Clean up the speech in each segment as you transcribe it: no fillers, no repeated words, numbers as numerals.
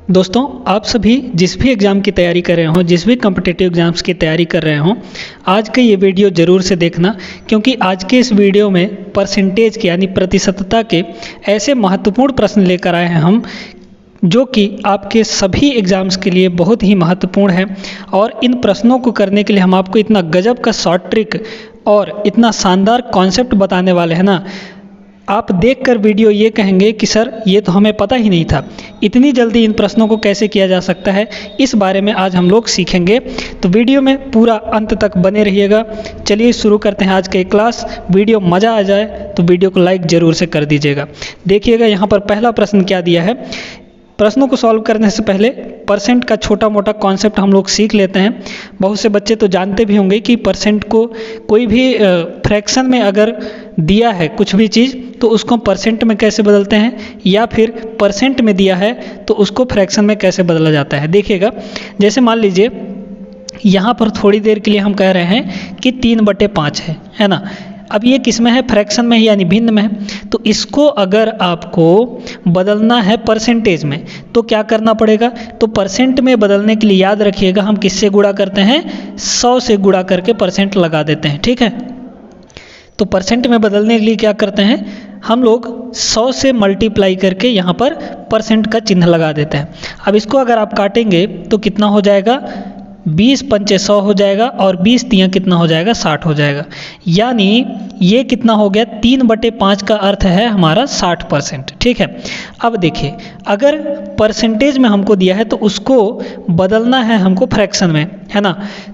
दोस्तों, आप सभी जिस भी एग्ज़ाम की तैयारी कर रहे हों, जिस भी कॉम्पिटिटिव एग्ज़ाम्स की तैयारी कर रहे हों, आज का ये वीडियो ज़रूर से देखना, क्योंकि आज के इस वीडियो में परसेंटेज के यानी प्रतिशतता के ऐसे महत्वपूर्ण प्रश्न लेकर आए हैं हम, जो कि आपके सभी एग्ज़ाम्स के लिए बहुत ही महत्वपूर्ण है। और इन प्रश्नों को करने के लिए हम आपको इतना गजब का शॉर्ट ट्रिक और इतना शानदार कॉन्सेप्ट बताने वाले हैं ना, आप देखकर वीडियो ये कहेंगे कि सर ये तो हमें पता ही नहीं था, इतनी जल्दी इन प्रश्नों को कैसे किया जा सकता है, इस बारे में आज हम लोग सीखेंगे। तो वीडियो में पूरा अंत तक बने रहिएगा। चलिए शुरू करते हैं आज का क्लास। वीडियो मज़ा आ जाए तो वीडियो को लाइक ज़रूर से कर दीजिएगा। देखिएगा यहाँ पर पहला प्रश्न क्या दिया है। प्रश्नों को सॉल्व करने से पहले परसेंट का छोटा मोटा कॉन्सेप्ट हम लोग सीख लेते हैं। बहुत से बच्चे तो जानते भी होंगे कि परसेंट को कोई भी फ्रैक्शन में अगर दिया है कुछ भी चीज़ तो उसको परसेंट में कैसे बदलते हैं, या फिर परसेंट में दिया है तो उसको फ्रैक्शन में कैसे बदला जाता है। देखिएगा, जैसे मान लीजिए यहाँ पर थोड़ी देर के लिए हम कह रहे हैं कि 3/5 है ना। अब ये किस में है, फ्रैक्शन में है यानी भिन्न में है। तो इसको अगर आपको बदलना है परसेंटेज में तो क्या करना पड़ेगा, तो परसेंट में बदलने के लिए याद रखिएगा हम किससे गुणा करते हैं, 100 से गुणा करके परसेंट लगा देते हैं। ठीक है, तो परसेंट में बदलने के लिए क्या करते हैं, हम लोग 100 से मल्टीप्लाई करके यहाँ पर परसेंट का चिन्ह लगा देते हैं। अब इसको अगर आप काटेंगे तो कितना हो जाएगा, 20 पंचे 100 हो जाएगा और 20 तियाँ कितना हो जाएगा, 60 हो जाएगा। यानी ये कितना हो गया, 3/5 का अर्थ है हमारा 60%। ठीक है, अब देखिए अगर परसेंटेज में हमको दिया है तो उसको बदलना है हमको फ्रैक्शन में, है ना।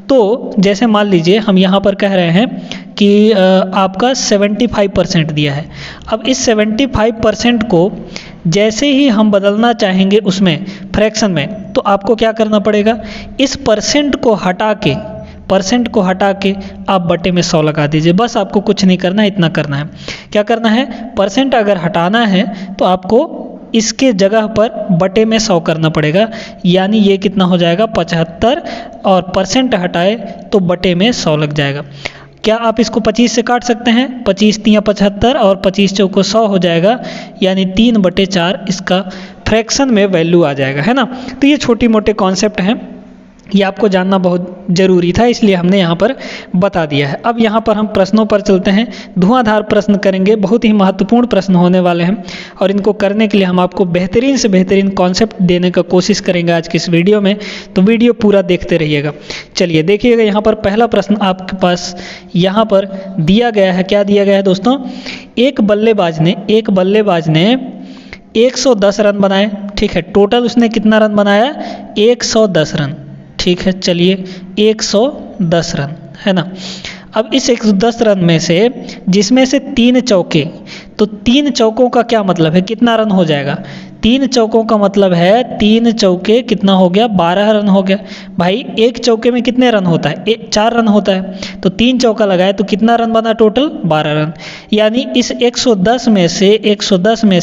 तो जैसे मान लीजिए हम यहाँ पर कह रहे हैं कि आपका 75% दिया है। अब इस 75% को जैसे ही हम बदलना चाहेंगे उसमें फ्रैक्शन में, तो आपको क्या करना पड़ेगा, इस परसेंट को हटा के आप बटे में 100 लगा दीजिए। बस आपको कुछ नहीं करना है, इतना करना है। क्या करना है, परसेंट अगर हटाना है तो आपको इसके जगह पर बटे में 100 करना पड़ेगा। यानी ये कितना हो जाएगा, 75, और परसेंट हटाए तो बटे में 100 लग जाएगा। क्या आप इसको 25 से काट सकते हैं, 25 तियाँ 75 और 25 चौको 100 हो जाएगा। यानी 3/4 इसका फ्रैक्शन में वैल्यू आ जाएगा, है ना। तो ये छोटी मोटे कॉन्सेप्ट हैं, ये आपको जानना बहुत ज़रूरी था, इसलिए हमने यहाँ पर बता दिया है। अब यहाँ पर हम प्रश्नों पर चलते हैं। धुआंधार प्रश्न करेंगे, बहुत ही महत्वपूर्ण प्रश्न होने वाले हैं, और इनको करने के लिए हम आपको बेहतरीन से बेहतरीन कॉन्सेप्ट देने का कोशिश करेंगे आज की इस वीडियो में। तो वीडियो पूरा देखते रहिएगा। चलिए देखिएगा, यहाँ पर पहला प्रश्न आपके पास यहाँ पर दिया गया है। क्या दिया गया है दोस्तों, एक बल्लेबाज ने 110 रन बनाए। ठीक है, टोटल उसने कितना रन बनाया, 110 रन। ठीक है, चलिए 110 रन, है ना। अब इस 110 रन में से जिसमें से 3 चौके, तो 3 चौकों का क्या मतलब है, कितना रन हो जाएगा, 3 चौकों का मतलब है 3 चौके कितना हो गया, 12 रन हो गया। भाई एक चौके में कितने रन होता है, 4 रन होता है, तो 3 चौका लगाए तो कितना रन बना, टोटल 12 रन। यानी इस 110 में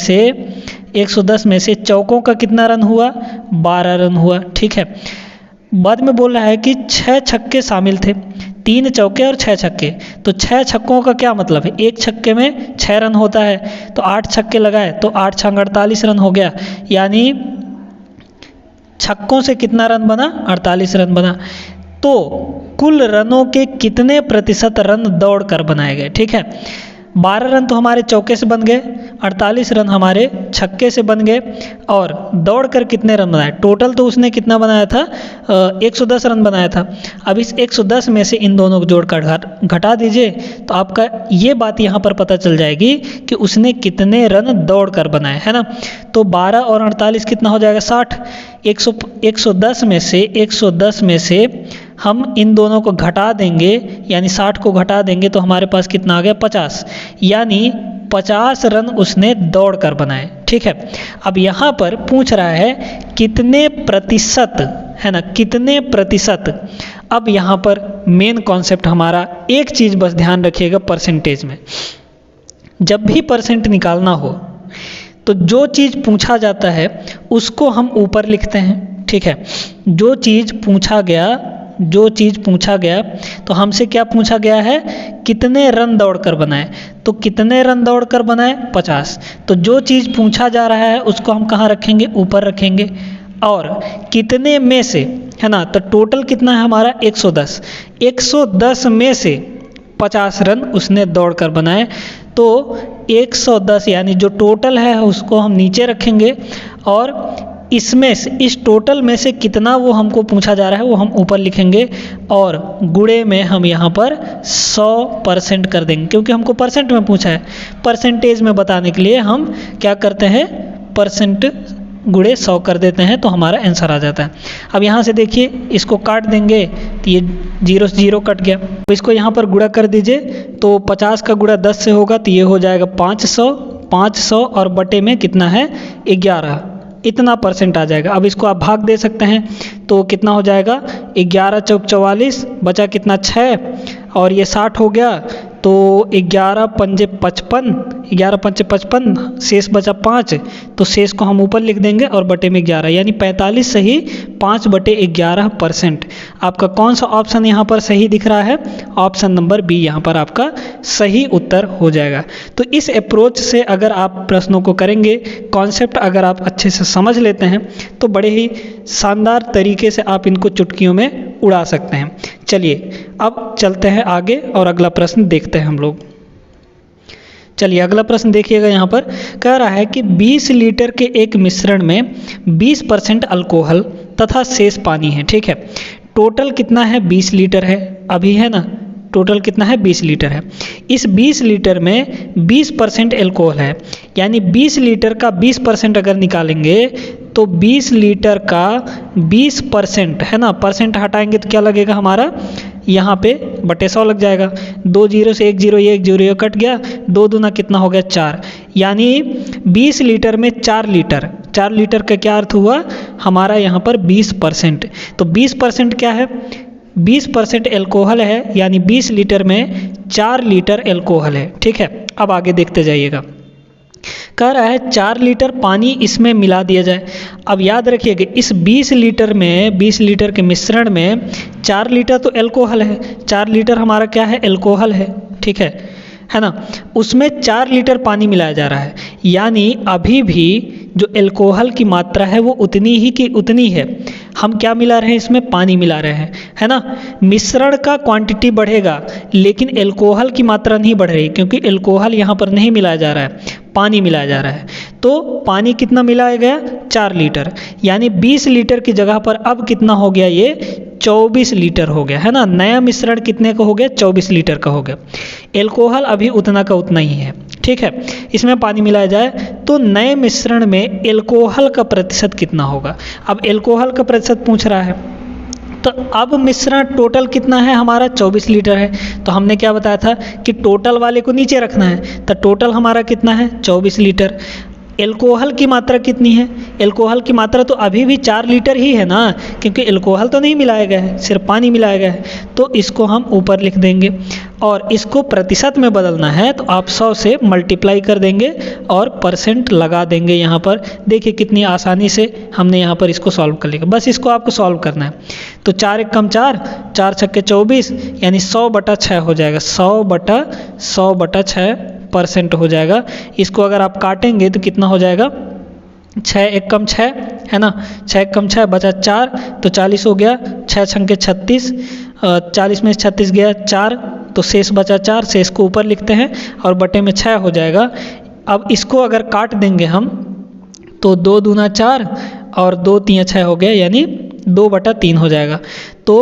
से चौकों का कितना रन हुआ, 12 रन हुआ। ठीक है, बाद में बोल रहा है कि 6 छक्के शामिल थे, 3 चौके और 6 छक्के। तो 6 छक्कों का क्या मतलब है, एक छक्के में 6 रन होता है, तो 8 छक्के लगाए तो 8 छंग 48 रन हो गया। यानी छक्कों से कितना रन बना, 48 रन बना। तो कुल रनों के कितने प्रतिशत रन दौड़ कर बनाए गए। ठीक है, 12 रन तो हमारे चौके से बन गए, 48 रन हमारे छक्के से बन गए, और दौड़ कर कितने रन बनाए, टोटल तो उसने कितना बनाया था, 110 रन बनाया था। अब इस 110 में से इन दोनों को जोड़कर घटा दीजिए तो आपका ये बात यहाँ पर पता चल जाएगी कि उसने कितने रन दौड़ कर बनाए, है ना। तो 12 और 48 कितना हो जाएगा, 60। 110 में से हम इन दोनों को घटा देंगे, यानी 60 को घटा देंगे तो हमारे पास कितना आ गया, 50। यानी 50 रन उसने दौड़ कर बनाए। ठीक है, अब यहाँ पर पूछ रहा है कितने प्रतिशत, है ना, कितने प्रतिशत। अब यहाँ पर मेन कॉन्सेप्ट हमारा एक चीज़ बस ध्यान रखिएगा, परसेंटेज में जब भी परसेंट निकालना हो तो जो चीज़ पूछा जाता है उसको हम ऊपर लिखते हैं। ठीक है, जो चीज़ पूछा गया तो हमसे क्या पूछा गया है, कितने रन दौड़कर बनाए, तो कितने रन दौड़कर बनाए, 50। तो जो चीज़ पूछा जा रहा है उसको हम कहाँ रखेंगे, ऊपर रखेंगे। और कितने में से, है ना, तो टोटल कितना है हमारा 110, 110 में से 50 रन उसने दौड़कर बनाए। तो 110 यानी जो टोटल है उसको हम नीचे रखेंगे और इसमें से, इस टोटल में से कितना वो हमको पूछा जा रहा है वो हम ऊपर लिखेंगे और गुणे में हम यहाँ पर 100% कर देंगे, क्योंकि हमको परसेंट में पूछा है। परसेंटेज में बताने के लिए हम क्या करते हैं, परसेंट गुणे 100 कर देते हैं तो हमारा आंसर आ जाता है। अब यहाँ से देखिए इसको काट देंगे तो ये 0 से 0 कट गया। तो इसको यहाँ पर गुणा कर दीजिए तो 50 का गुणा 10 से होगा तो ये हो जाएगा 500, 500 और बटे में कितना है 11, इतना परसेंट आ जाएगा। अब इसको आप भाग दे सकते हैं तो कितना हो जाएगा 11 चौक 44, बचा कितना 6 और ये 60 हो गया तो 11 पंजे 55, 11 पंजे 55, शेष बचा 5, तो शेष को हम ऊपर लिख देंगे और बटे में 11 यानी 45 सही 5/11%। आपका कौन सा ऑप्शन यहाँ पर सही दिख रहा है, ऑप्शन नंबर बी यहाँ पर आपका सही उत्तर हो जाएगा। तो इस अप्रोच से अगर आप प्रश्नों को करेंगे, कॉन्सेप्ट अगर आप अच्छे से समझ लेते हैं तो बड़े ही शानदार तरीके से आप इनको चुटकियों में उड़ा सकते हैं। चलिए अब चलते हैं आगे और अगला प्रश्न देखते हैं हम लोग। चलिए अगला प्रश्न देखिएगा, यहाँ पर कह रहा है कि 20 लीटर के एक मिश्रण में 20% अल्कोहल तथा शेष पानी है, ठीक है। टोटल कितना है 20 लीटर है, अभी है ना, टोटल कितना है 20 लीटर है। इस 20 लीटर में 20% अल्कोहल है, यानी 20 लीटर का 20% अगर निकालेंगे तो 20 लीटर का 20% है ना, परसेंट हटाएंगे तो क्या लगेगा हमारा, यहाँ पे बटे 100 लग जाएगा। 2 0 से 1 0, ये 1 0 कट गया, 2 दूना कितना हो गया 4, यानी 20 लीटर में 4 लीटर, 4 लीटर का क्या अर्थ हुआ हमारा यहाँ पर 20%। तो 20% क्या है, 20% अल्कोहल है, यानी 20 लीटर में 4 लीटर अल्कोहल है, ठीक है। अब आगे देखते जाइएगा, कह रहा है 4 लीटर पानी इसमें मिला दिया जाए। अब याद रखिएगा इस 20 लीटर में, 20 लीटर के मिश्रण में 4 लीटर तो अल्कोहल है, 4 लीटर हमारा क्या है अल्कोहल है, ठीक है ना। उसमें 4 लीटर पानी मिलाया जा रहा है, यानी अभी भी जो अल्कोहल की मात्रा है वो उतनी ही की उतनी है। हम क्या मिला रहे हैं इसमें, पानी मिला रहे हैं, है ना। मिश्रण का क्वांटिटी बढ़ेगा लेकिन अल्कोहल की मात्रा नहीं बढ़ रही, क्योंकि अल्कोहल यहाँ पर नहीं मिलाया जा रहा है, पानी मिलाया जा रहा है। तो पानी कितना मिलाया गया 4 लीटर, यानी 20 लीटर की जगह पर अब कितना हो गया, ये 24 लीटर हो गया, है ना। नया मिश्रण कितने का हो गया, 24 लीटर का हो गया। अल्कोहल अभी उतना का उतना ही है, ठीक है। इसमें पानी मिलाया जाए तो नए मिश्रण में अल्कोहल का प्रतिशत कितना होगा। अब अल्कोहल का प्रतिशत पूछ रहा है, तो अब मिश्रण टोटल कितना है हमारा 24 लीटर है, तो हमने क्या बताया था कि टोटल वाले को नीचे रखना है, तो टोटल हमारा कितना है 24 लीटर। अल्कोहल की मात्रा कितनी है, अल्कोहल की मात्रा तो अभी भी 4 लीटर ही है ना, क्योंकि अल्कोहल तो नहीं मिलाया गया है, सिर्फ पानी मिलाया गया है। तो इसको हम ऊपर लिख देंगे और इसको प्रतिशत में बदलना है तो आप 100 से मल्टीप्लाई कर देंगे और परसेंट लगा देंगे। यहाँ पर देखिए कितनी आसानी से हमने यहाँ पर इसको सॉल्व कर लिया, बस इसको आपको सॉल्व करना है। तो 4 1 कम 4, 4 छक्के 24, यानी 100/6 हो जाएगा, 100/6% हो जाएगा। इसको अगर आप काटेंगे तो कितना हो जाएगा, 6 1 कम 6, है ना, 6 1 कम 6 बचा 4, तो 40 हो गया, 6 छंके 36, 40 में 36 गया 4, तो शेष बचा 4, शेष को ऊपर लिखते हैं और बटे में 6 हो जाएगा। अब इसको अगर काट देंगे हम तो 2 दूना 4 और 2 3 6 हो गया, यानी 2/3 हो जाएगा। तो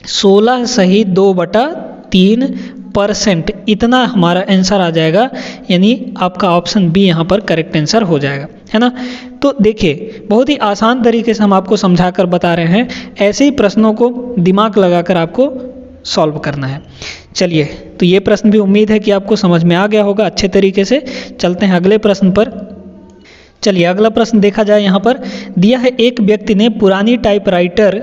16 सही 2/3% इतना हमारा आंसर आ जाएगा, यानी आपका ऑप्शन बी यहाँ पर करेक्ट आंसर हो जाएगा, है ना। तो देखिए बहुत ही आसान तरीके से हम आपको समझाकर बता रहे हैं, ऐसे ही प्रश्नों को दिमाग लगाकर आपको सॉल्व करना है। चलिए तो ये प्रश्न भी उम्मीद है कि आपको समझ में आ गया होगा अच्छे तरीके से। चलते हैं अगले प्रश्न पर। चलिए अगला प्रश्न देखा जाए, यहाँ पर दिया है एक व्यक्ति ने पुरानी टाइपराइटर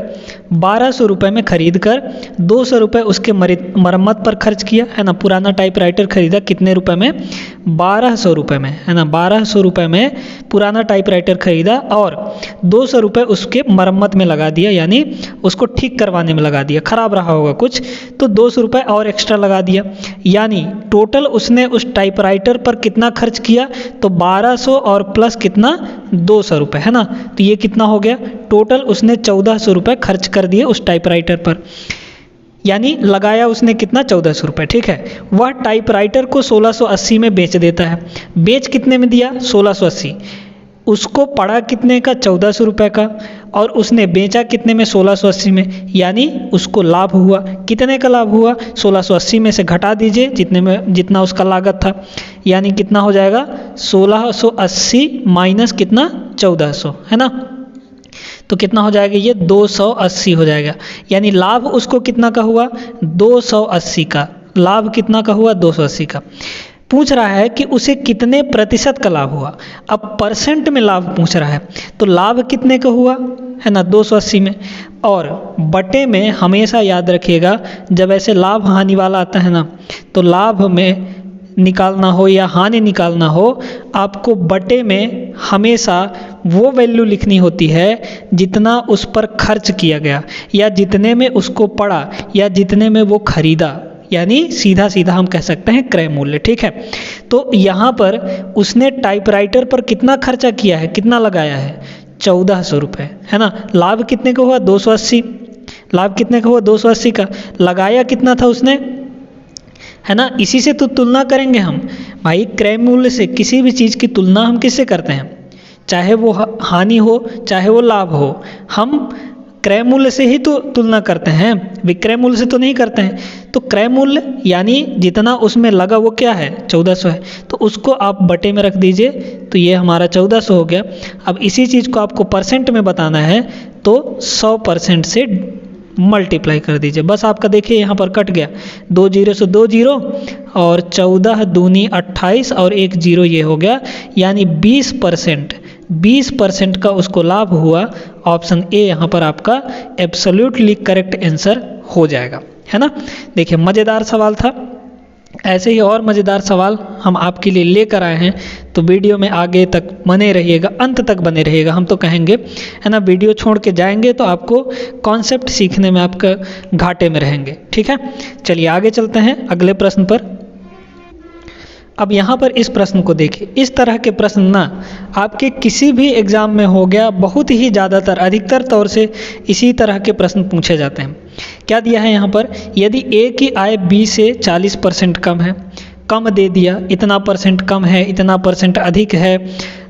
1200 रुपये में खरीद कर 200 रुपये उसके मरम्मत पर खर्च किया, है ना। पुराना टाइपराइटर खरीदा कितने रुपए में, 1200 रुपये में, है ना। 1200 रुपये में पुराना टाइपराइटर खरीदा और 200 रुपये उसके मरम्मत में लगा दिया, यानी उसको ठीक करवाने में लगा दिया, ख़राब रहा होगा कुछ तो 200 रुपये और एक्स्ट्रा लगा दिया, यानी टोटल उसने उस टाइपराइटर पर कितना खर्च किया, तो 1200 और प्लस कितना 200 रुपये, है ना। तो ये कितना हो गया, टोटल उसने 1400 रुपये खर्च कर दिए उस टाइपराइटर पर, यानी लगाया उसने कितना, 1400 रुपये, ठीक है। वह टाइपराइटर को 1680 में बेच देता है। बेच कितने में दिया, 1680। उसको पड़ा कितने का, 1400 रुपये का, और उसने बेचा कितने में, 1680 में, यानी उसको लाभ हुआ। कितने का लाभ हुआ, 1680 में से घटा दीजिए जितना उसका लागत था, यानी कितना हो जाएगा, 1680 माइनस कितना, 1400, है ना। तो कितना हो जाएगा, ये 280 हो जाएगा, यानी लाभ उसको कितना का हुआ, 280 का। लाभ कितना का हुआ, 280 का। पूछ रहा है कि उसे कितने प्रतिशत का लाभ हुआ। अब परसेंट में लाभ पूछ रहा है, तो लाभ कितने का हुआ, है ना, 280 में। और बटे में हमेशा याद रखिएगा, जब ऐसे लाभ हानि वाला आता है ना, तो लाभ में निकालना हो या हानि निकालना हो, आपको बटे में हमेशा वो वैल्यू लिखनी होती है जितना उस पर खर्च किया गया, या जितने में उसको पड़ा, या जितने में वो खरीदा, यानी सीधा सीधा हम कह सकते हैं क्रय मूल्य, ठीक है। तो यहाँ पर उसने टाइपराइटर पर कितना खर्चा किया है, कितना लगाया है, 1400 रुपये, है ना। लाभ कितने का हुआ, 280। लाभ कितने का हुआ, 280 का। लगाया कितना था उसने, है ना। इसी से तो तुलना करेंगे हम भाई, क्रय मूल्य से किसी भी चीज़ की तुलना हम किससे करते हैं, चाहे वो हानि हो चाहे वो लाभ हो, हम क्रय मूल्य से ही तो तुलना करते हैं, विक्रय मूल्य से तो नहीं करते हैं। तो क्रय मूल्य यानी जितना उसमें लगा वो क्या है, 1400 है, तो उसको आप बटे में रख दीजिए, तो ये हमारा 1400 हो गया। अब इसी चीज़ को आपको परसेंट में बताना है, तो 100% से मल्टीप्लाई कर दीजिए। बस आपका देखिए यहाँ पर कट गया, 2 जीरो से 2 जीरो, और 14 दूनी 28 और 1 जीरो ये हो गया, यानी 20% का उसको लाभ हुआ। ऑप्शन ए यहाँ पर आपका एब्सोल्युटली करेक्ट आंसर हो जाएगा, है ना। देखिए मज़ेदार सवाल था, ऐसे ही और मज़ेदार सवाल हम आपके लिए लेकर आए हैं, तो वीडियो में आगे तक बने रहिएगा, अंत तक बने रहिएगा, हम तो कहेंगे, है ना। वीडियो छोड़ के जाएंगे तो आपको कॉन्सेप्ट सीखने में आपका घाटे में रहेंगे, ठीक है। चलिए आगे चलते हैं अगले प्रश्न पर। अब यहाँ पर इस प्रश्न को देखिए, इस तरह के प्रश्न ना आपके किसी भी एग्ज़ाम में हो गया, बहुत ही ज़्यादातर अधिकतर तौर से इसी तरह के प्रश्न पूछे जाते हैं। क्या दिया है यहाँ पर, यदि ए की आय बी से 40% कम है, कम दे दिया, इतना परसेंट कम है, इतना परसेंट अधिक है,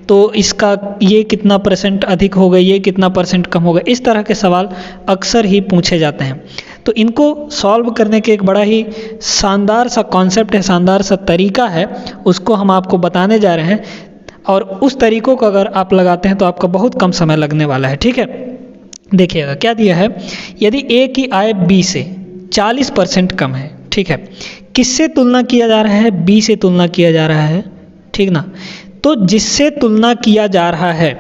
तो इसका ये कितना परसेंट अधिक होगा, ये कितना परसेंट कम होगा, इस तरह के सवाल अक्सर ही पूछे जाते हैं। तो इनको सॉल्व करने के एक बड़ा ही शानदार सा कॉन्सेप्ट है, शानदार सा तरीका है, उसको हम आपको बताने जा रहे हैं। और उस तरीकों को अगर आप लगाते हैं तो आपका बहुत कम समय लगने वाला है, ठीक है। देखिएगा क्या दिया है, यदि ए की आय बी से 40% कम है, ठीक है, किससे तुलना किया जा रहा है, बी से तुलना किया जा रहा है, ठीक ना। तो जिससे तुलना किया जा रहा है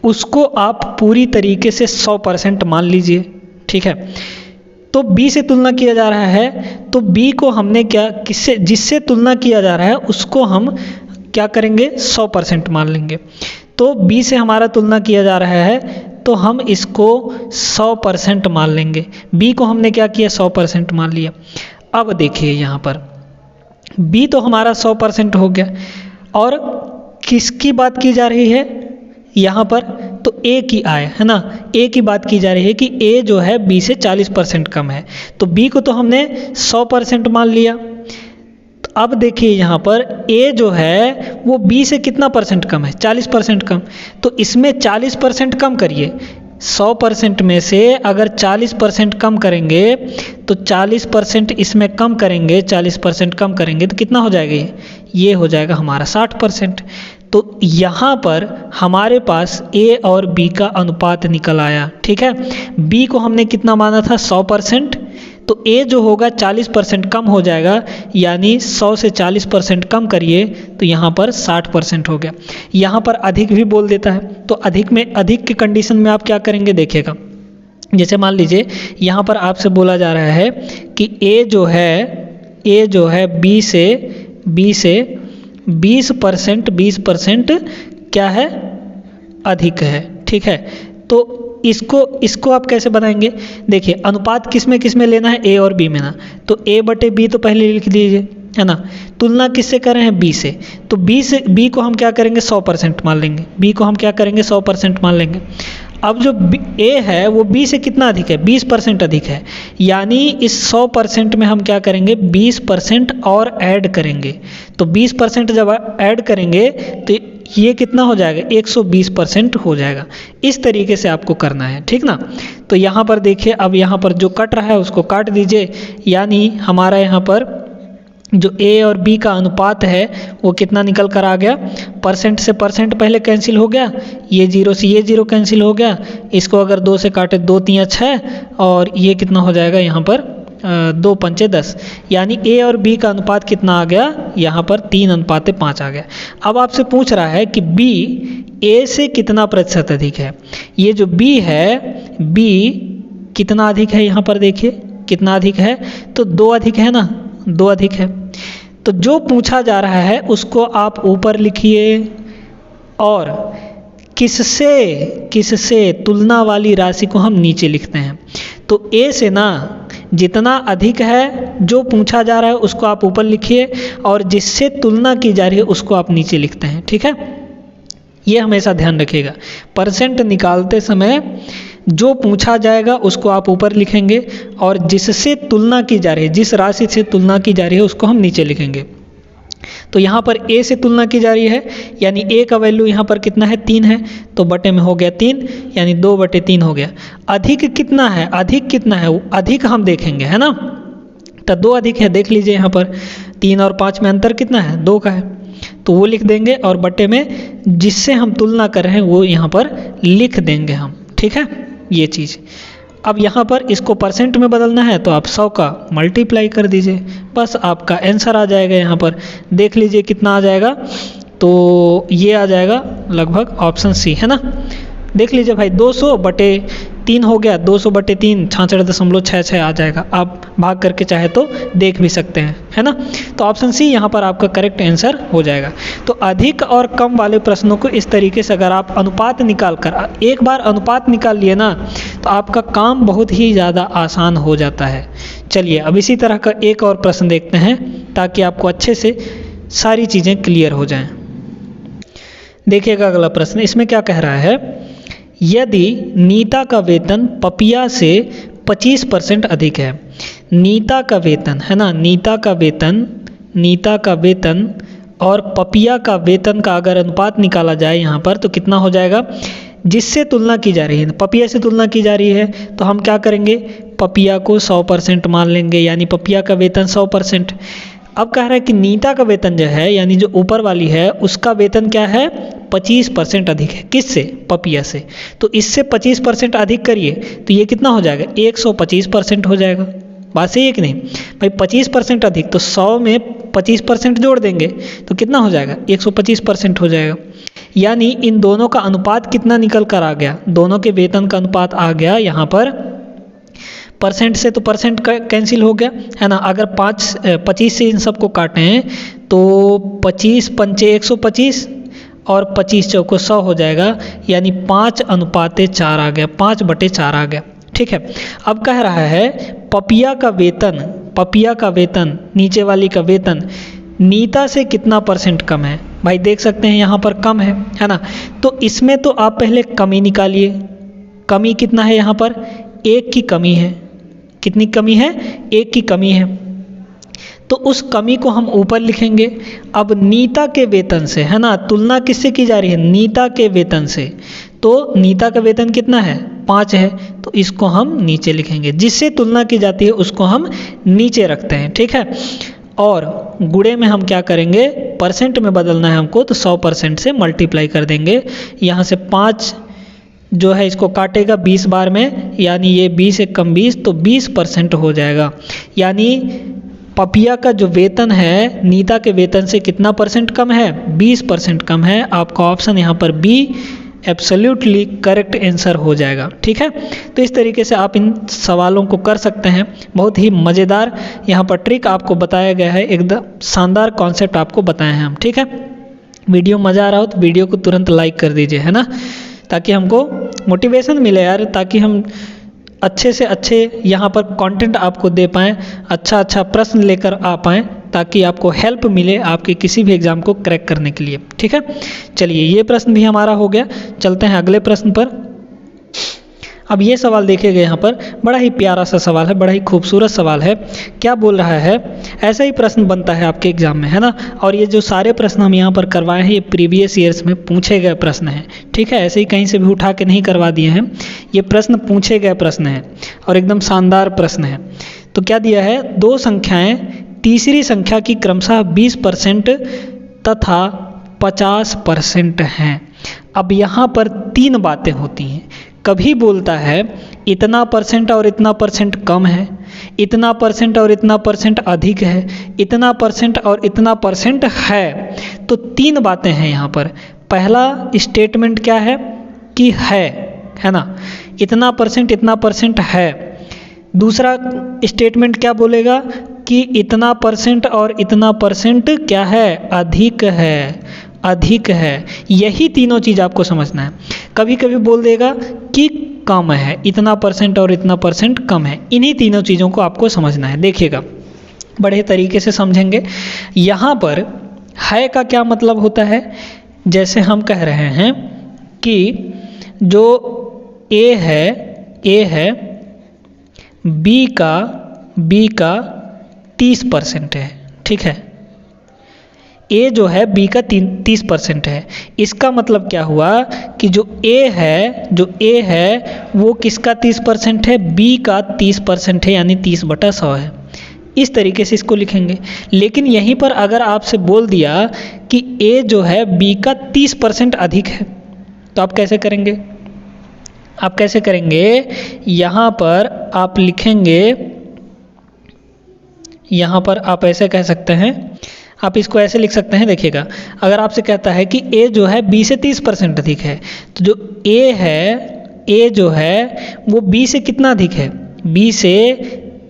उसको आप पूरी तरीके से 100% मान लीजिए, ठीक है। तो बी से तुलना किया जा रहा है, तो बी को हमने क्या, किससे, जिससे तुलना किया जा रहा है उसको हम क्या करेंगे, 100% मान लेंगे। तो बी से हमारा तुलना किया जा रहा है, तो हम इसको 100% मान लेंगे। बी को हमने क्या किया, 100% मान लिया। अब देखिए यहाँ पर बी तो हमारा 100% हो गया, और किसकी बात की जा रही है यहाँ पर, तो ए की आय, है ना। ए की बात की जा रही है कि ए जो है बी से 40% कम है, तो बी को तो हमने 100% मान लिया। तो अब देखिए यहाँ पर ए जो है वो बी से कितना परसेंट कम है, 40% कम। तो इसमें 40% कम करिए, 100% में से अगर 40% कम करेंगे तो 40% इसमें कम करेंगे, 40% कम करेंगे तो कितना हो जाएगा, ये हो जाएगा हमारा 60%। तो यहाँ पर हमारे पास ए और बी का अनुपात निकल आया, ठीक है। बी को हमने कितना माना था, 100%, तो ए जो होगा 40% कम हो जाएगा, यानी 100 से 40% कम करिए तो यहाँ पर 60% हो गया। यहाँ पर अधिक भी बोल देता है, तो अधिक में, अधिक की कंडीशन में आप क्या करेंगे, देखिएगा। जैसे मान लीजिए यहाँ पर आपसे बोला जा रहा है कि ए जो है बी से 20% क्या है, अधिक है, ठीक है। तो इसको आप कैसे बनाएंगे, देखिए अनुपात किस में लेना है, ए और बी में ना। तो ए बटे बी तो पहले लिख दीजिए, है ना। तुलना किससे कर रहे हैं? बी से। तो बी को हम क्या करेंगे? 100% मान लेंगे। बी को हम क्या करेंगे? 100% मान लेंगे। अब जो ए है वो बी से कितना अधिक है? 20% अधिक है। यानी इस 100% में हम क्या करेंगे? 20% और ऐड करेंगे। तो 20% जब ऐड करेंगे तो ये कितना हो जाएगा? 120% हो जाएगा। इस तरीके से आपको करना है, ठीक ना। तो यहाँ पर देखिए, अब यहाँ पर जो कट रहा है उसको काट दीजिए। यानी हमारा यहाँ पर जो ए और बी का अनुपात है वो कितना निकल कर आ गया? परसेंट से परसेंट पहले कैंसिल हो गया, ये 0 से ये 0 कैंसिल हो गया। इसको अगर 2 से काटे 2 3 6, और ये कितना हो जाएगा यहाँ पर? 2 पंचे 10। यानी ए और बी का अनुपात कितना आ गया? यहाँ पर 3:5 आ गया। अब आपसे पूछ रहा है कि बी ए से कितना प्रतिशत अधिक है। ये जो बी है, बी कितना अधिक है? यहाँ पर देखिए कितना अधिक है, तो 2 अधिक है ना, 2 अधिक है। तो जो पूछा जा रहा है उसको आप ऊपर लिखिए और किससे तुलना वाली राशि को हम नीचे लिखते हैं। तो ए से ना जितना अधिक है जो पूछा जा रहा है उसको आप ऊपर लिखिए, और जिससे तुलना की जा रही है उसको आप नीचे लिखते हैं, ठीक है। ये हमेशा ध्यान रखिएगा। परसेंट निकालते समय जो पूछा जाएगा उसको आप ऊपर लिखेंगे, और जिससे तुलना की जा रही है, जिस राशि से तुलना की जा रही है उसको हम नीचे लिखेंगे। तो यहाँ पर ए से तुलना की जा रही है, यानी ए का वैल्यू यहाँ पर कितना है? 3 है, तो बटे में हो गया 3, यानी 2/3 हो गया। अधिक कितना है? अधिक कितना है? अधिक हम देखेंगे, है ना। तो 2 अधिक है, देख लीजिए यहाँ पर 3 और 5 में अंतर कितना है? 2 का है, तो वो लिख देंगे, और बटे में जिससे हम तुलना कर रहे हैं वो यहाँ पर लिख देंगे हम, ठीक है। ये चीज़ अब यहाँ पर इसको परसेंट में बदलना है तो आप 100 का मल्टीप्लाई कर दीजिए, बस आपका आंसर आ जाएगा। यहाँ पर देख लीजिए कितना आ जाएगा, तो ये आ जाएगा लगभग ऑप्शन सी, है ना। देख लीजिए भाई, 200/3 हो गया, 200/3 66.66 आ जाएगा। आप भाग करके चाहे तो देख भी सकते हैं, है ना। तो ऑप्शन सी यहाँ पर आपका करेक्ट आंसर हो जाएगा। तो अधिक और कम वाले प्रश्नों को इस तरीके से अगर आप अनुपात निकाल कर, एक बार अनुपात निकाल लिए ना, तो आपका काम बहुत ही ज़्यादा आसान हो जाता है। चलिए अब इसी तरह का एक और प्रश्न देखते हैं, ताकि आपको अच्छे से सारी चीज़ें क्लियर हो जाएं। देखिएगा अगला प्रश्न, इसमें क्या कह रहा है? यदि नीता का वेतन पपिया से 25% अधिक है। नीता का वेतन, है ना, नीता का वेतन और पपिया का वेतन का अगर अनुपात निकाला जाए यहाँ पर, तो कितना हो जाएगा? जिससे तुलना की जा रही है, पपिया से तुलना की जा रही है, तो हम क्या करेंगे? पपिया को 100% मान लेंगे, यानी पपिया का वेतन 100%। अब कह रहा है कि नीता का वेतन जो है, यानी जो ऊपर वाली है, उसका वेतन क्या है? 25% अधिक है। किससे? पपिया से। तो इससे 25% अधिक करिए तो ये कितना हो जाएगा? 125% हो जाएगा। बात सही है कि नहीं भाई? 25% अधिक, तो 100 में 25% जोड़ देंगे तो कितना हो जाएगा? 125% हो जाएगा। यानी इन दोनों का अनुपात कितना निकल कर आ गया? दोनों के वेतन का अनुपात आ गया यहाँ पर, परसेंट से तो परसेंट कैंसिल हो गया, है ना। अगर 25 से इन सबको काटे हैं तो 25 पंचे 125 और 25 चौको 100 हो जाएगा, यानी 5:4 आ गया, 5/4 आ गया, ठीक है। अब कह रहा है पपिया का वेतन नीचे वाली का वेतन नीता से कितना परसेंट कम है? भाई देख सकते हैं यहाँ पर कम है ना। तो इसमें तो आप पहले कमी निकालिए। कमी कितना है यहाँ पर? 1 की कमी है। कितनी कमी है? 1 की कमी है। तो उस कमी को हम ऊपर लिखेंगे। अब नीता के वेतन से, है ना, तुलना किससे की जा रही है? नीता के वेतन से। तो नीता का वेतन कितना है? 5 है, तो इसको हम नीचे लिखेंगे। जिससे तुलना की जाती है उसको हम नीचे रखते हैं, ठीक है। और गुणे में हम क्या करेंगे? परसेंट में बदलना है हमको, तो 100% से मल्टीप्लाई कर देंगे। यहाँ से 5 जो है इसको काटेगा 20 बार में, यानी ये 20 × 20 तो 20% हो जाएगा। यानी पपिया का जो वेतन है नीता के वेतन से कितना परसेंट कम है? 20% कम है। आपका ऑप्शन यहाँ पर बी एब्सोल्युटली करेक्ट आंसर हो जाएगा, ठीक है। तो इस तरीके से आप इन सवालों को कर सकते हैं। बहुत ही मज़ेदार यहाँ पर ट्रिक आपको बताया गया है, एकदम शानदार कॉन्सेप्ट आपको बताए हैं हम, ठीक है। वीडियो मज़ा आ रहा हो तो वीडियो को तुरंत लाइक कर दीजिए, है ना, ताकि हमको मोटिवेशन मिले यार, ताकि हम अच्छे से अच्छे यहाँ पर कंटेंट आपको दे पाएँ, अच्छा प्रश्न लेकर आ पाएँ, ताकि आपको हेल्प मिले आपके किसी भी एग्ज़ाम को क्रैक करने के लिए। ठीक है, चलिए ये प्रश्न भी हमारा हो गया। चलते हैं अगले प्रश्न पर। अब ये सवाल देखिएगा, यहाँ पर बड़ा ही प्यारा सा सवाल है, बड़ा ही खूबसूरत सवाल है। क्या बोल रहा है, ऐसा ही प्रश्न बनता है आपके एग्जाम में, है ना। और ये जो सारे प्रश्न हम यहाँ पर करवाए हैं ये प्रीवियस ईयर्स में पूछे गए प्रश्न हैं। ठीक है, ऐसे ही कहीं से भी उठा के नहीं करवा दिए हैं, ये प्रश्न पूछे गए प्रश्न हैं और एकदम शानदार प्रश्न है। तो क्या दिया है, दो संख्याएँ तीसरी संख्या की क्रमशः 20% तथा 50% हैं। अब यहाँ पर तीन बातें होती हैं। कभी बोलता है इतना परसेंट और इतना परसेंट कम है, इतना परसेंट और इतना परसेंट अधिक है, इतना परसेंट और इतना परसेंट है। तो तीन बातें हैं यहाँ पर। पहला स्टेटमेंट क्या है कि है ना, इतना परसेंट है। दूसरा स्टेटमेंट क्या बोलेगा कि इतना परसेंट और इतना परसेंट क्या है, अधिक है। यही तीनों चीज़ आपको समझना है। कभी कभी बोल देगा कि कम है, इतना परसेंट और इतना परसेंट कम है। इन्हीं तीनों चीज़ों को आपको समझना है। देखिएगा, बड़े तरीके से समझेंगे। यहाँ पर है का क्या मतलब होता है, जैसे हम कह रहे हैं कि जो ए है बी का 30% है। ठीक है, ए जो है बी का 30% है। इसका मतलब क्या हुआ कि जो ए है वो किसका 30% है, बी का 30% है, यानी 30/100 है। इस तरीके से इसको लिखेंगे। लेकिन यहीं पर अगर आपसे बोल दिया कि ए जो है बी का 30% अधिक है, तो आप कैसे करेंगे, यहाँ पर आप लिखेंगे, यहाँ पर आप ऐसे कह सकते हैं, आप इसको ऐसे लिख सकते हैं। देखिएगा, अगर आपसे कहता है कि ए जो है बी से 30% अधिक है, तो जो ए जो है वो बी से कितना अधिक है, बी से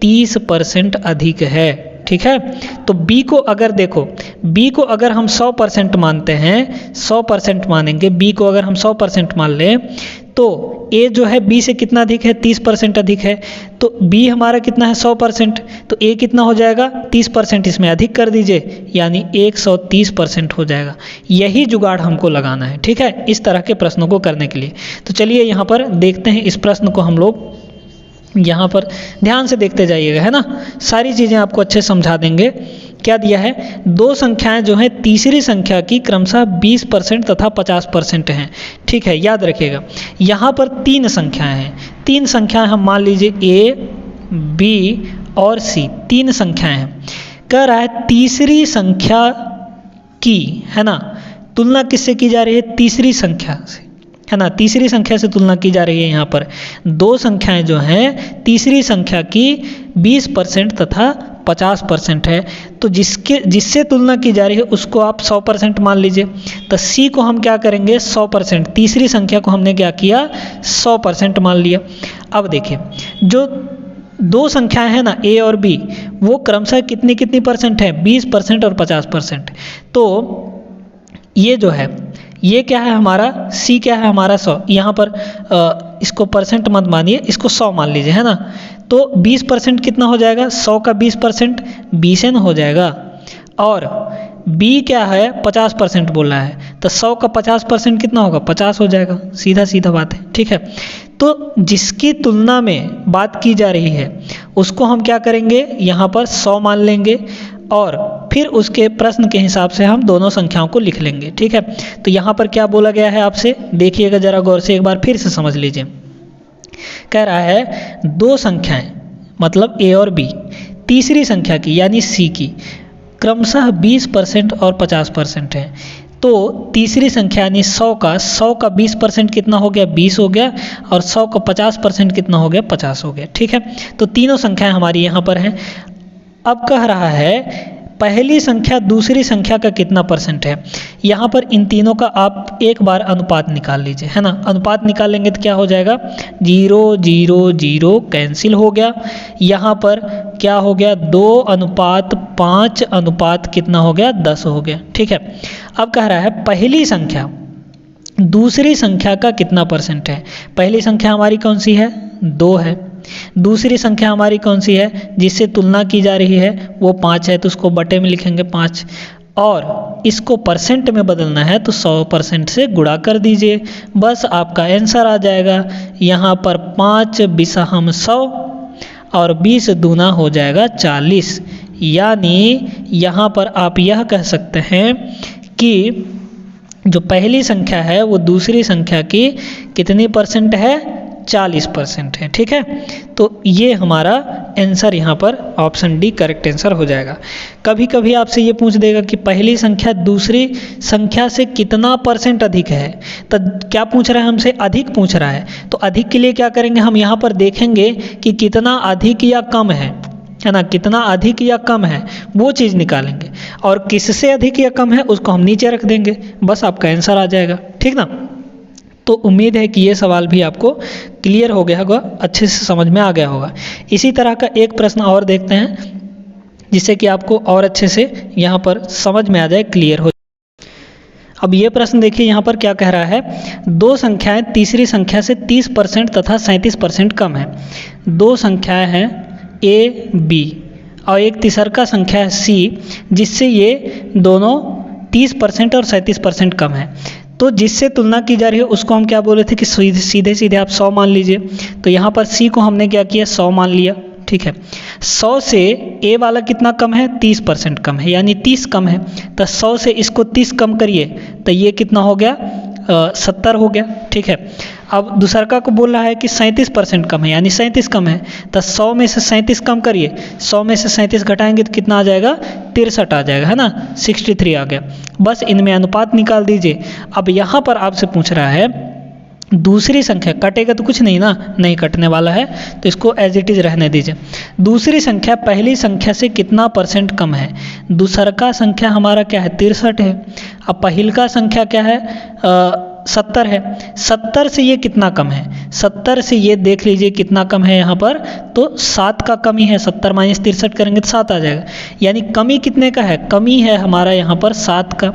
30% अधिक है। ठीक है, तो बी को अगर देखो, बी को अगर हम 100% मानते हैं, 100% मानेंगे, बी को अगर हम 100% मान लें, तो ए जो है बी से कितना अधिक है, 30% अधिक है। तो बी हमारा कितना है, 100%, तो ए कितना हो जाएगा, 30% इसमें अधिक कर दीजिए, यानी 130% हो जाएगा। यही जुगाड़ हमको लगाना है। ठीक है, इस तरह के प्रश्नों को करने के लिए। तो चलिए यहाँ पर देखते हैं, इस प्रश्न को हम लोग यहाँ पर ध्यान से देखते जाइएगा, है ना। सारी चीज़ें आपको अच्छे समझा देंगे। क्या दिया है, दो संख्याएं जो हैं तीसरी संख्या की क्रमशः 20% तथा 50% हैं। ठीक है, याद रखिएगा, यहाँ पर तीन संख्याएं हैं। तीन संख्याएं हम मान लीजिए ए, बी और सी, तीन संख्याएं हैं। कह रहा है तीसरी संख्या की, है ना, तुलना किससे की जा रही है, तीसरी संख्या से, है ना। तीसरी संख्या से तुलना की जा रही है। यहाँ पर दो संख्याएं जो हैं तीसरी संख्या की 20% तथा 50% है। तो जिससे तुलना की जा रही है उसको आप 100% मान लीजिए। तो सी को हम क्या करेंगे, 100%, तीसरी संख्या को हमने क्या किया, 100% मान लिया। अब देखिए, जो दो संख्याएं हैं ना, ए और बी, वो क्रमशः कितनी परसेंट है, 20% और 50%। तो ये जो है, ये क्या है हमारा, सी क्या है हमारा 100। यहाँ पर इसको परसेंट मत मानिए, इसको 100 मान लीजिए, है ना। तो 20% कितना हो जाएगा, 100 का 20% 20 हो जाएगा। और बी क्या है, 50% बोला है, तो 100 का 50% कितना होगा, 50 हो जाएगा। सीधा बात है। ठीक है, तो जिसकी तुलना में बात की जा रही है उसको हम क्या करेंगे, यहाँ पर 100 मान लेंगे और फिर उसके प्रश्न के हिसाब से हम दोनों संख्याओं को लिख लेंगे। ठीक है, तो यहाँ पर क्या बोला गया है आपसे, देखिएगा जरा गौर से, एक बार फिर से समझ लीजिए। कह रहा है दो संख्याएं, मतलब ए और बी, तीसरी संख्या की यानी सी की क्रमशः 20% और 50% है। तो तीसरी संख्या यानी 100 का 20% कितना हो गया, 20 हो गया, और 100 का 50% कितना हो गया, 50 हो गया। ठीक है, तो तीनों संख्याएं हमारी यहाँ पर हैं। अब कह रहा है पहली संख्या दूसरी संख्या का कितना परसेंट है। यहाँ पर इन तीनों का आप एक बार अनुपात निकाल लीजिए, है ना। अनुपात निकाल लेंगे तो क्या हो जाएगा, 0 0 0 कैंसिल हो गया। यहाँ पर क्या हो गया, 2:5 अनुपात कितना हो गया, 10 हो गया। ठीक है, अब कह रहा है पहली संख्या दूसरी संख्या का कितना परसेंट है। पहली संख्या हमारी कौन सी है, 2 है, दूसरी संख्या हमारी कौन सी है जिससे तुलना की जा रही है, वो 5 है, तो उसको बटे में लिखेंगे 5। और इसको परसेंट में बदलना है तो 100% से गुणा कर दीजिए, बस आपका आंसर आ जाएगा। यहाँ पर 5 बिसहम 100 और 20 दूना हो जाएगा 40। यानी यहाँ पर आप यह कह सकते हैं कि जो पहली संख्या है वो दूसरी संख्या की कितनी परसेंट है, 40% है। ठीक है, तो ये हमारा आंसर यहाँ पर ऑप्शन डी करेक्ट आंसर हो जाएगा। कभी कभी आपसे ये पूछ देगा कि पहली संख्या दूसरी संख्या से कितना परसेंट अधिक है, तो क्या पूछ रहा है हमसे, अधिक पूछ रहा है। तो अधिक के लिए क्या करेंगे, हम यहाँ पर देखेंगे कि कितना अधिक या कम है ना, कितना अधिक या कम है वो चीज़ निकालेंगे, और किससे अधिक या कम है उसको हम नीचे रख देंगे, बस आपका आंसर आ जाएगा। ठीक ना, तो उम्मीद है कि ये सवाल भी आपको क्लियर हो गया होगा, अच्छे से समझ में आ गया होगा। इसी तरह का एक प्रश्न और देखते हैं जिससे कि आपको और अच्छे से यहाँ पर समझ में आ जाए, क्लियर हो। अब ये प्रश्न देखिए यहाँ पर क्या कह रहा है, दो संख्याएं तीसरी संख्या से 30% तथा 37% कम है। दो संख्याएं हैं ए बी और एक तीसरा संख्या है सी जिससे ये दोनों 30% और 37% कम है। तो जिससे तुलना की जा रही है उसको हम क्या बोले थे कि सीधे सीधे आप 100 मान लीजिए। तो यहाँ पर सी को हमने क्या किया, 100 मान लिया। ठीक है, 100 से ए वाला कितना कम है, 30% कम है, यानी 30 कम है। तो 100 से इसको 30 कम करिए तो ये कितना हो गया, 70 हो गया। ठीक है, अब दूसरा को बोल रहा है कि 37% कम है, यानी 37 कम है। तो 100 में से 37 कम करिए, 100 में से 37 घटाएंगे तो कितना आ जाएगा, 63 आ जाएगा, है ना, 63 आ गया। बस इनमें अनुपात निकाल दीजिए। अब यहाँ पर आपसे पूछ रहा है दूसरी संख्या, कटेगा तो कुछ नहीं ना, नहीं कटने वाला है, तो इसको एज इट इज रहने दीजिए। दूसरी संख्या पहली संख्या से कितना परसेंट कम है। दूसरा का संख्या हमारा क्या है, 63 है। अब पहिल का संख्या क्या है, 70 है। 70 से ये कितना कम है, 70 से ये देख लीजिए कितना कम है यहाँ पर, तो 7 का कमी है। 70 माइनस 63 करेंगे तो 7 आ जाएगा, यानी कमी कितने का है, कमी है हमारा यहाँ पर 7 का।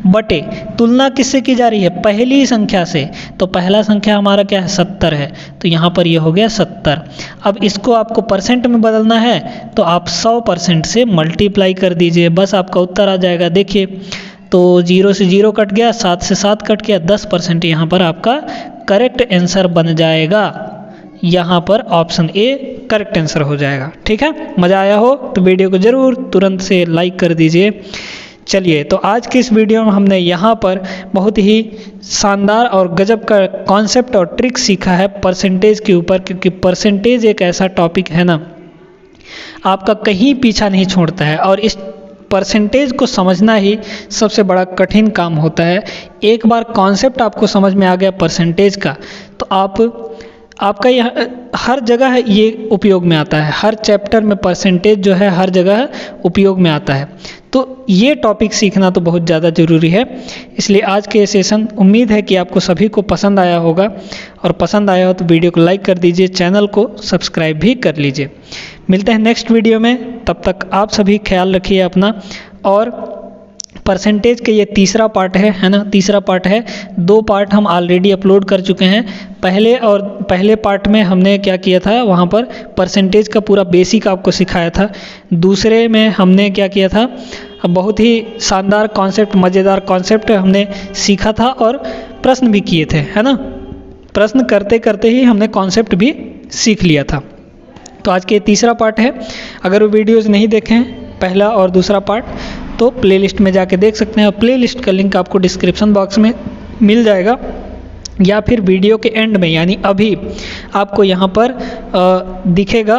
बटे तुलना किससे की जा रही है, पहली संख्या से, तो पहला संख्या हमारा क्या है, 70 है, तो यहाँ पर ये हो गया 70। अब इसको आपको परसेंट में बदलना है तो आप 100% से मल्टीप्लाई कर दीजिए, बस आपका उत्तर आ जाएगा। देखिए तो 0 से 0 कट गया, 7 से 7 कट गया, 10% यहाँ पर आपका करेक्ट आंसर बन जाएगा। यहाँ पर ऑप्शन ए करेक्ट आंसर हो जाएगा। ठीक है, मज़ा आया हो तो वीडियो को ज़रूर तुरंत से लाइक कर दीजिए। चलिए, तो आज की इस वीडियो में हमने यहाँ पर बहुत ही शानदार और गजब का कॉन्सेप्ट और ट्रिक सीखा है परसेंटेज के ऊपर, क्योंकि परसेंटेज एक ऐसा टॉपिक है ना, आपका कहीं पीछा नहीं छोड़ता है, और इस परसेंटेज को समझना ही सबसे बड़ा कठिन काम होता है। एक बार कॉन्सेप्ट आपको समझ में आ गया परसेंटेज का, तो आपका यह हर जगह ये उपयोग में आता है, हर चैप्टर में परसेंटेज जो है हर जगह उपयोग में आता है। तो ये टॉपिक सीखना तो बहुत ज़्यादा ज़रूरी है। इसलिए आज के सेशन उम्मीद है कि आपको सभी को पसंद आया होगा, और पसंद आया हो तो वीडियो को लाइक कर दीजिए, चैनल को सब्सक्राइब भी कर लीजिए। मिलते हैं नेक्स्ट वीडियो में, तब तक आप सभी ख्याल रखिए अपना। और परसेंटेज के ये तीसरा पार्ट है ना, तीसरा पार्ट है। 2 पार्ट हम ऑलरेडी अपलोड कर चुके हैं। पहले पार्ट में हमने क्या किया था, वहाँ पर परसेंटेज का पूरा बेसिक आपको सिखाया था। दूसरे में हमने क्या किया था, बहुत ही शानदार कॉन्सेप्ट, मज़ेदार कॉन्सेप्ट हमने सीखा था और प्रश्न भी किए थे, है ना। प्रश्न करते करते ही हमने कॉन्सेप्ट भी सीख लिया था। तो आज के तीसरा पार्ट है। अगर वो वीडियोज़ नहीं देखें पहला और दूसरा पार्ट, तो प्लेलिस्ट में जाके देख सकते हैं, और प्लेलिस्ट का लिंक आपको डिस्क्रिप्शन बॉक्स में मिल जाएगा, या फिर वीडियो के एंड में, यानी अभी आपको यहाँ पर दिखेगा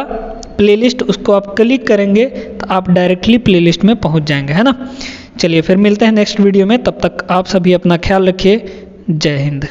प्लेलिस्ट, उसको आप क्लिक करेंगे तो आप डायरेक्टली प्लेलिस्ट में पहुँच जाएंगे, है ना। चलिए फिर मिलते हैं नेक्स्ट वीडियो में, तब तक आप सभी अपना ख्याल रखिए। जय हिंद।